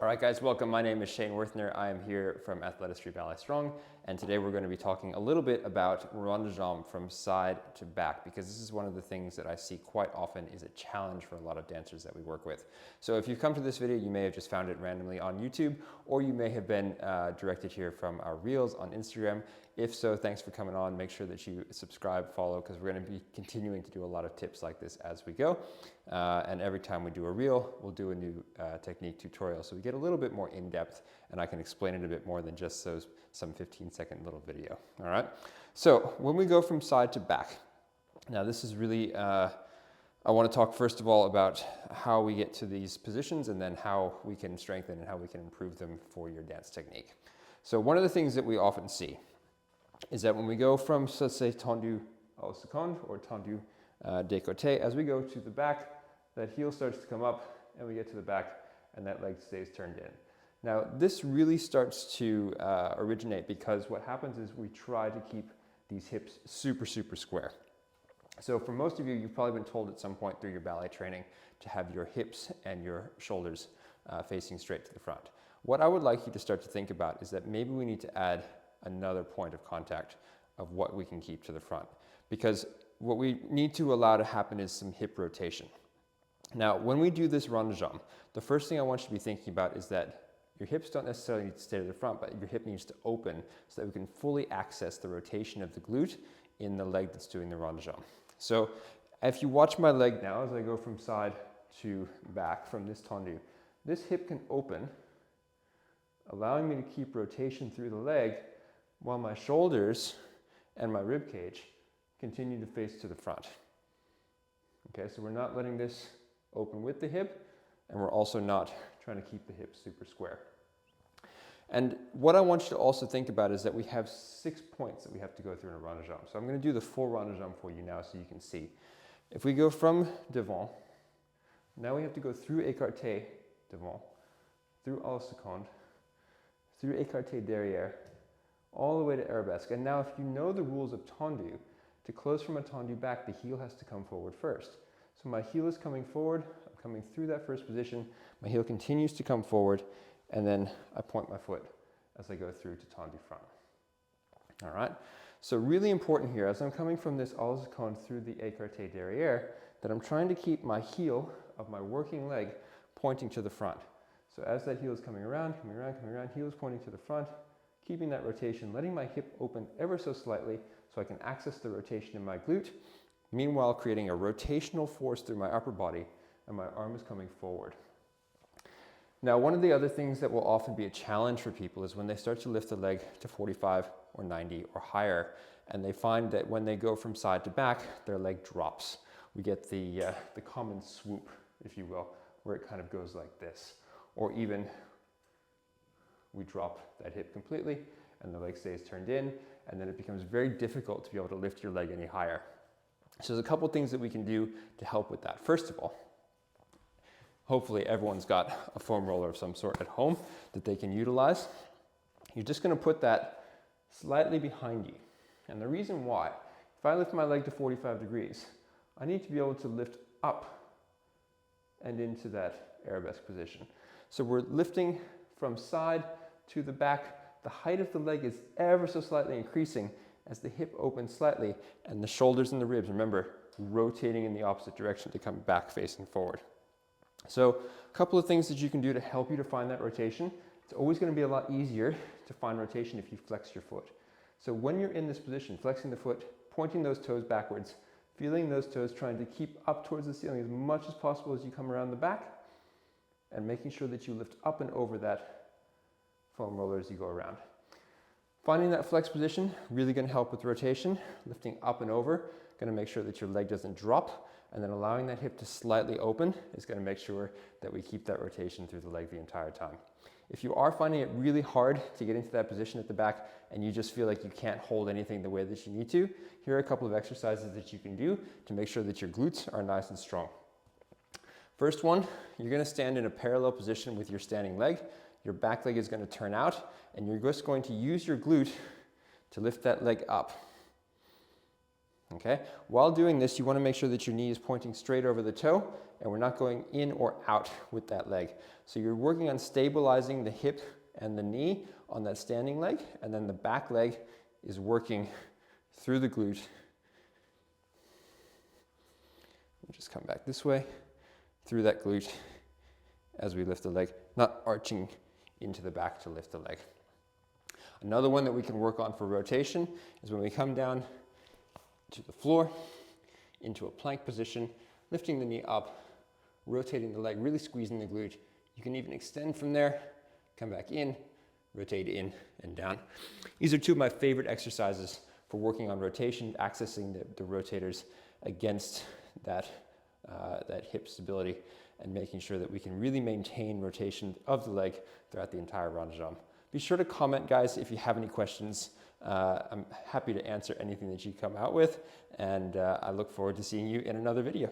All right, guys, welcome. My name is Shane Werthner. I am here from Athletistry Ballet Strong, and today we're going to be talking a little bit about rond de jambe from side to back, because this is one of the things that I see quite often is a challenge for a lot of dancers that we work with. So if you've come to this video, you may have just found it randomly on YouTube, or you may have been directed here from our Reels on Instagram. If so, thanks for coming on. Make sure that you subscribe, follow, because we're going to be continuing to do a lot of tips like this as we go. And every time we do a reel, we'll do a new technique tutorial. So we get a little bit more in-depth, and I can explain it a bit more than just some 15-second little video. All right. So when we go from side to back, now this is really, I want to talk first of all about how we get to these positions, and then how we can strengthen and how we can improve them for your dance technique. So one of the things that we often see is that when we go from, so let's say, tendu à la seconde or tendu décolleté, as we go to the back, that heel starts to come up and we get to the back and that leg stays turned in. Now this really starts to originate because what happens is we try to keep these hips super square. So for most of you, you've probably been told at some point through your ballet training to have your hips and your shoulders facing straight to the front. What I would like you to start to think about is that maybe we need to add another point of contact of what we can keep to the front, because what we need to allow to happen is some hip rotation. Now, when we do this rond de jambe, the first thing I want you to be thinking about is that your hips don't necessarily need to stay to the front, but your hip needs to open so that we can fully access the rotation of the glute in the leg that's doing the rond de jambe. So if you watch my leg now as I go from side to back from this tendu, this hip can open, allowing me to keep rotation through the leg while my shoulders and my rib cage continue to face to the front. Okay, so we're not letting this open with the hip, and we're also not trying to keep the hip super square. And what I want you to also think about is that we have 6 points that we have to go through in a rond de jambe. So I'm going to do the full rond de jambe for you now so you can see. If we go from devant, now we have to go through écarté devant, through à la seconde, through écarté derrière, all the way to arabesque. And now if you know the rules of tendu, to close from a tendu back, the heel has to come forward first. So my heel is coming forward, I'm coming through that first position, my heel continues to come forward, and then I point my foot as I go through to tendu front. All right, so really important here, as I'm coming from this à la seconde through the écarté derrière, that I'm trying to keep my heel of my working leg pointing to the front. So as that heel is coming around, heel is pointing to the front, keeping that rotation, letting my hip open ever so slightly so I can access the rotation in my glute, meanwhile creating a rotational force through my upper body, and my arm is coming forward. Now, one of the other things that will often be a challenge for people is when they start to lift the leg to 45 or 90 or higher, and they find that when they go from side to back, their leg drops. We get the common swoop, if you will, where it kind of goes like this, or even we drop that hip completely and the leg stays turned in, and then it becomes very difficult to be able to lift your leg any higher. So there's a couple things that we can do to help with that. First of all, hopefully everyone's got a foam roller of some sort at home that they can utilize. You're just going to put that slightly behind you. And the reason why, if I lift my leg to 45 degrees, I need to be able to lift up and into that arabesque position. So we're lifting from side to the back. The height of the leg is ever so slightly increasing as the hip opens slightly and the shoulders and the ribs, remember, rotating in the opposite direction to come back facing forward. So a couple of things that you can do to help you to find that rotation. It's always going to be a lot easier to find rotation if you flex your foot. So when you're in this position, flexing the foot, pointing those toes backwards, feeling those toes, trying to keep up towards the ceiling as much as possible as you come around the back, and making sure that you lift up and over that foam roller as you go around. Finding that flex position, really going to help with rotation. Lifting up and over, going to make sure that your leg doesn't drop, and then allowing that hip to slightly open is going to make sure that we keep that rotation through the leg the entire time. If you are finding it really hard to get into that position at the back and you just feel like you can't hold anything the way that you need to, here are a couple of exercises that you can do to make sure that your glutes are nice and strong. First one, you're going to stand in a parallel position with your standing leg. Your back leg is going to turn out, and you're just going to use your glute to lift that leg up. Okay? While doing this, you want to make sure that your knee is pointing straight over the toe and we're not going in or out with that leg. So you're working on stabilizing the hip and the knee on that standing leg, and then the back leg is working through the glute. We'll just come back this way, through that glute as we lift the leg, not arching into the back to lift the leg. Another one that we can work on for rotation is when we come down to the floor, into a plank position, lifting the knee up, rotating the leg, really squeezing the glute. You can even extend from there, come back in, rotate in and down. These are two of my favorite exercises for working on rotation, accessing the rotators against that hip stability and making sure that we can really maintain rotation of the leg throughout the entire rond de jambe. Be sure to comment, guys, if you have any questions. I'm happy to answer anything that you come out with, and I look forward to seeing you in another video.